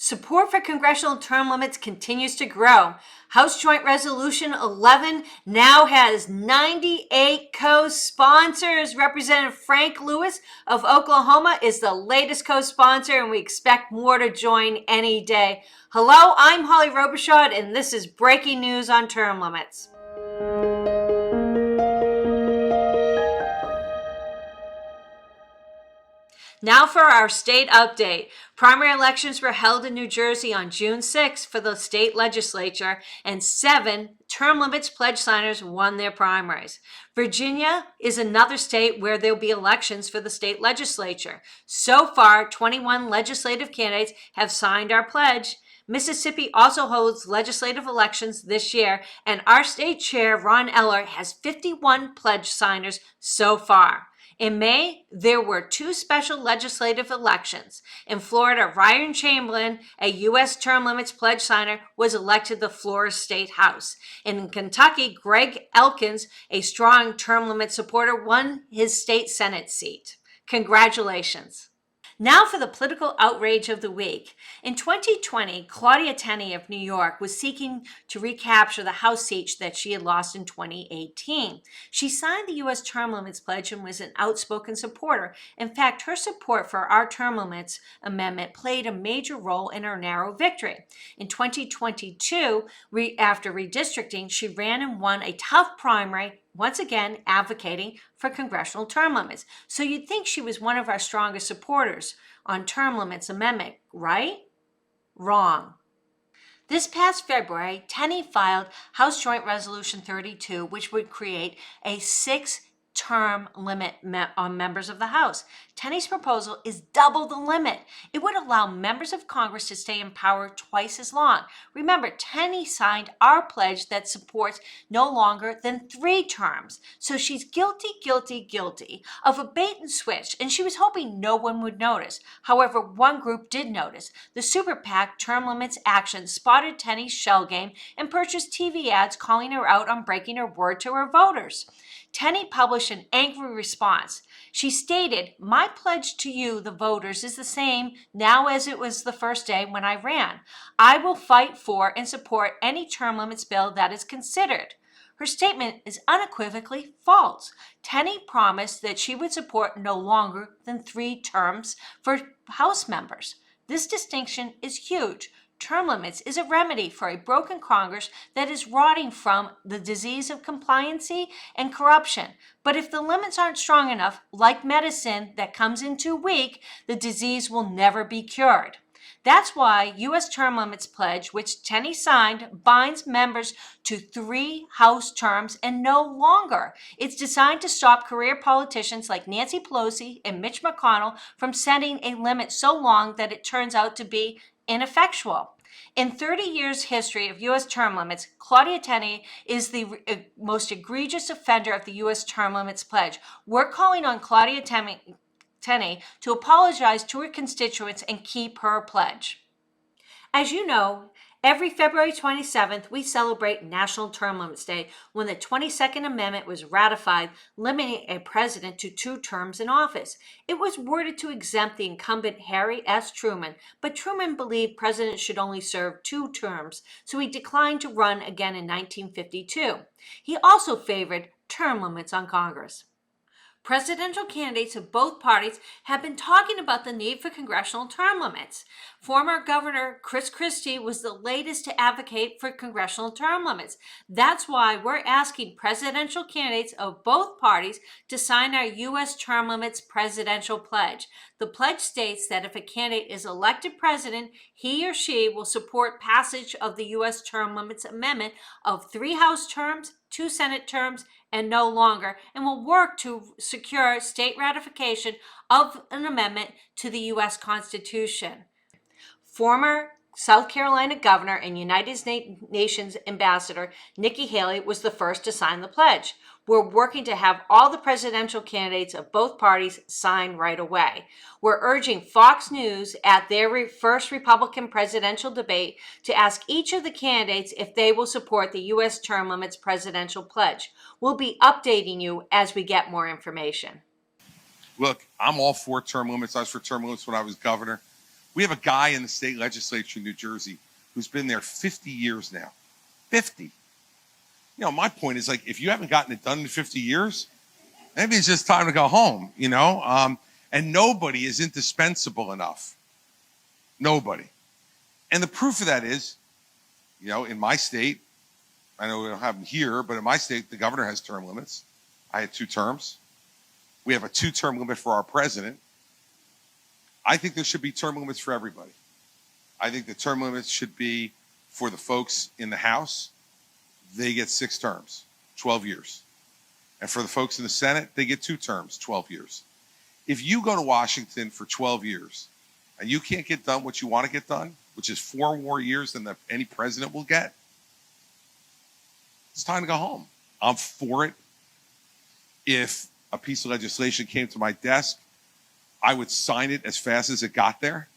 Support for congressional term limits continues to grow. House Joint Resolution 11 now has 98 co-sponsors. Representative Frank Lewis of Oklahoma is the latest co-sponsor, and we expect more to join any day. Hello, I'm Holly Robichaud, and this is breaking news on term limits. Now for our state update. Primary elections were held in New Jersey on June 6 for the state legislature, and 7 term limits pledge signers won their primaries. Virginia is another state where there will be elections for the state legislature. So far, 21 legislative candidates have signed our pledge. Mississippi also holds legislative elections this year, and our state chair, Ron Eller, has 51 pledge signers so far. In May, there were 2 special legislative elections. In Florida, Ryan Chamberlain, a U.S. term limits pledge signer, was elected to the Florida State House. In Kentucky, Greg Elkins, a strong term limit supporter, won his state Senate seat. Congratulations. Now for the political outrage of the week. In 2020, Claudia Tenney of New York was seeking to recapture the House seat that she had lost in 2018. She signed the U.S. term limits pledge and was an outspoken supporter. In fact, her support for our term limits amendment played a major role in her narrow victory. In 2022, after redistricting, she ran and won a tough primary, once again advocating for congressional term limits. So you'd think she was one of our strongest supporters on term limits amendment, right? Wrong. This past February, Tenney filed House Joint Resolution 32, which would create a 6-term limit on members of the House. Tenney's proposal is double the limit. It would allow members of Congress to stay in power twice as long. Remember, Tenney signed our pledge that supports no longer than 3 terms. So she's guilty of a bait and switch, and she was hoping no one would notice. However, one group did notice. The Super PAC Term Limits Action spotted Tenney's shell game and purchased TV ads calling her out on breaking her word to her voters. Tenney published an angry response. She stated, "My pledge to you, the voters, is the same now as it was the first day when I ran. I will fight for and support any term limits bill that is considered." Her statement is unequivocally false. Tenney promised that she would support no longer than 3 terms for House members. This distinction is huge. Term limits is a remedy for a broken Congress that is rotting from the disease of compliancy and corruption. But if the limits aren't strong enough, like medicine that comes in too weak, the disease will never be cured. That's why U.S. Term Limits Pledge, which Tenney signed, binds members to 3 House terms and no longer. It's designed to stop career politicians like Nancy Pelosi and Mitch McConnell from setting a limit so long that it turns out to be ineffectual. In 30 years' history of U.S. term limits, Claudia Tenney is the most egregious offender of the U.S. Term Limits Pledge. We're calling on Claudia Tenney to apologize to her constituents and keep her pledge. As you know, every February 27th, we celebrate National Term Limits Day when the 22nd Amendment was ratified, limiting a president to 2 terms in office. It was worded to exempt the incumbent Harry S. Truman, but Truman believed presidents should only serve 2 terms, so he declined to run again in 1952. He also favored term limits on Congress. Presidential candidates of both parties have been talking about the need for congressional term limits. Former Governor Chris Christie was the latest to advocate for congressional term limits. That's why we're asking presidential candidates of both parties to sign our U.S. Term Limits Presidential Pledge. The pledge states that if a candidate is elected president, he or she will support passage of the U.S. Term Limits Amendment of 3 House terms, 2 Senate terms, and no longer, and will work to secure state ratification of an amendment to the U.S. Constitution. Former South Carolina Governor and United Nations Ambassador Nikki Haley was the first to sign the pledge. We're working to have all the presidential candidates of both parties sign right away. We're urging Fox News at their first Republican presidential debate to ask each of the candidates if they will support the U.S. Term Limits Presidential Pledge. We'll be updating you as we get more information. Look, I'm all for term limits. I was for term limits when I was governor. We have a guy in the state legislature in New Jersey who's been there 50 years now. 50. My point is, like, if you haven't gotten it done in 50 years, maybe it's just time to go home, and nobody is indispensable enough. Nobody. And the proof of that is, in my state, I know we don't have them here, but in my state, the governor has term limits. I had 2 terms. We have a 2-term limit for our president. I think there should be term limits for everybody. I think the term limits should be for the folks in the House. They get 6 terms, 12 years. And for the folks in the Senate, they get 2 terms, 12 years. If you go to Washington for 12 years and you can't get done what you want to get done, which is 4 more years than any president will get, it's time to go home. I'm for it. If a piece of legislation came to my desk, I would sign it as fast as it got there.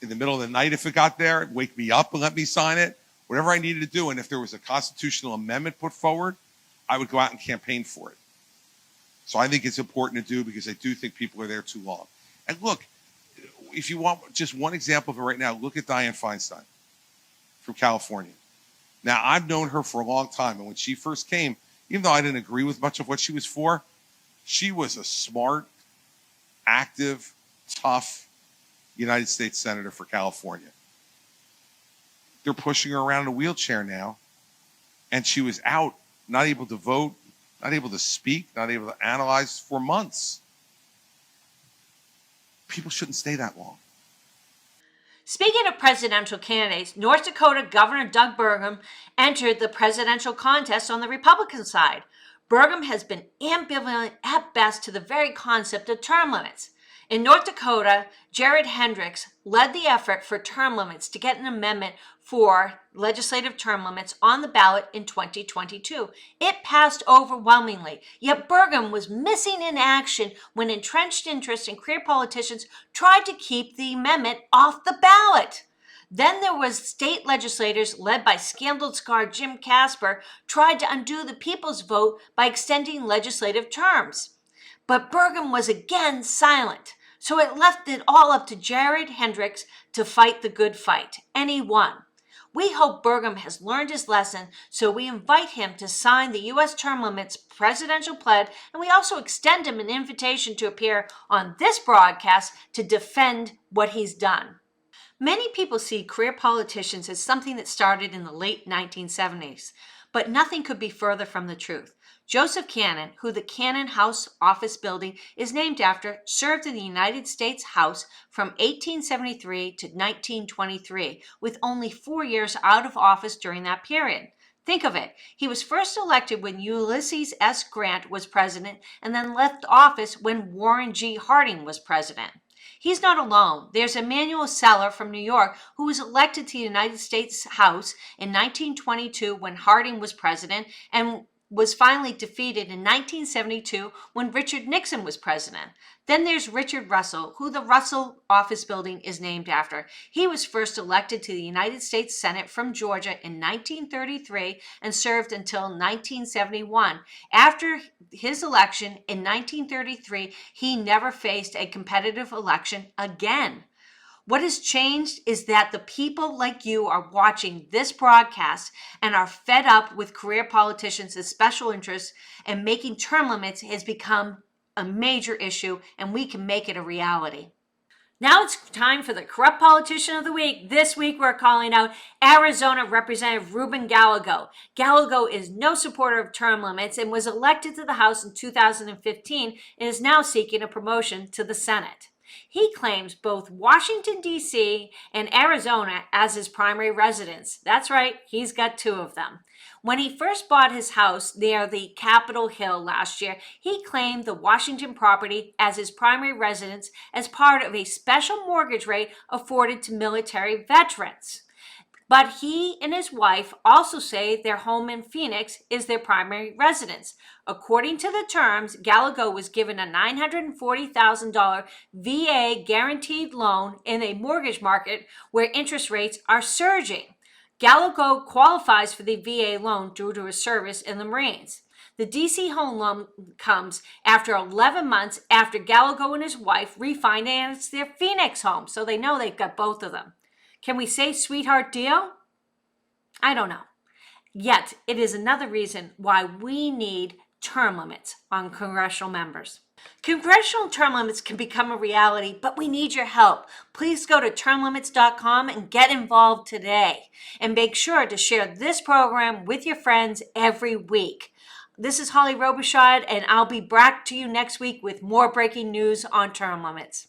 In the middle of the night, if it got there, wake me up and let me sign it. Whatever I needed to do. And if there was a constitutional amendment put forward, I would go out and campaign for it. So I think it's important to do, because I do think people are there too long. And look, if you want just one example of it right now, look at Dianne Feinstein from California. Now, I've known her for a long time. And when she first came, even though I didn't agree with much of what she was for, she was a smart, active, tough United States Senator for California. They're pushing her around in a wheelchair now, and she was out, not able to vote, not able to speak, not able to analyze for months. People shouldn't stay that long. Speaking of presidential candidates, North Dakota Governor Doug Burgum entered the presidential contest on the Republican side. Burgum has been ambivalent at best to the very concept of term limits. In North Dakota, Jared Hendricks led the effort for term limits to get an amendment for legislative term limits on the ballot in 2022. It passed overwhelmingly, yet Burgum was missing in action when entrenched interests and career politicians tried to keep the amendment off the ballot. Then there was state legislators led by scandal-scarred Jim Casper tried to undo the people's vote by extending legislative terms. But Burgum was again silent. So it left it all up to Jared Hendricks to fight the good fight, and he won. We hope Burgum has learned his lesson, so we invite him to sign the U.S. term limits presidential pledge, and we also extend him an invitation to appear on this broadcast to defend what he's done. Many people see career politicians as something that started in the late 1970s, but nothing could be further from the truth. Joseph Cannon, who the Cannon House office building is named after, served in the United States House from 1873 to 1923, with only 4 years out of office during that period. Think of it. He was first elected when Ulysses S. Grant was president and then left office when Warren G. Harding was president. He's not alone. There's Emanuel Seller from New York, who was elected to the United States House in 1922 when Harding was president and was finally defeated in 1972 when Richard Nixon was president. Then there's Richard Russell, who the Russell office building is named after. He was first elected to the United States Senate from Georgia in 1933 and served until 1971. After his election in 1933, he never faced a competitive election again. What has changed is that the people like you are watching this broadcast and are fed up with career politicians as special interests, and making term limits has become a major issue, and we can make it a reality. Now it's time for the Corrupt Politician of the Week. This week we're calling out Arizona Representative Ruben Gallego. Gallego is no supporter of term limits and was elected to the House in 2015 and is now seeking a promotion to the Senate. He claims both Washington, D.C. and Arizona as his primary residence. That's right, he's got 2 of them. When he first bought his house near the Capitol Hill last year, he claimed the Washington property as his primary residence as part of a special mortgage rate afforded to military veterans. But he and his wife also say their home in Phoenix is their primary residence. According to the terms, Gallego was given a $940,000 VA guaranteed loan in a mortgage market where interest rates are surging. Gallego qualifies for the VA loan due to his service in the Marines. The DC home loan comes after 11 months after Gallagher and his wife refinanced their Phoenix home, so they know they've got both of them. Can we say sweetheart deal? I don't know. Yet, it is another reason why we need term limits on congressional members. Congressional term limits can become a reality, but we need your help. Please go to termlimits.com and get involved today. And make sure to share this program with your friends every week. This is Holly Robichaud, and I'll be back to you next week with more breaking news on term limits.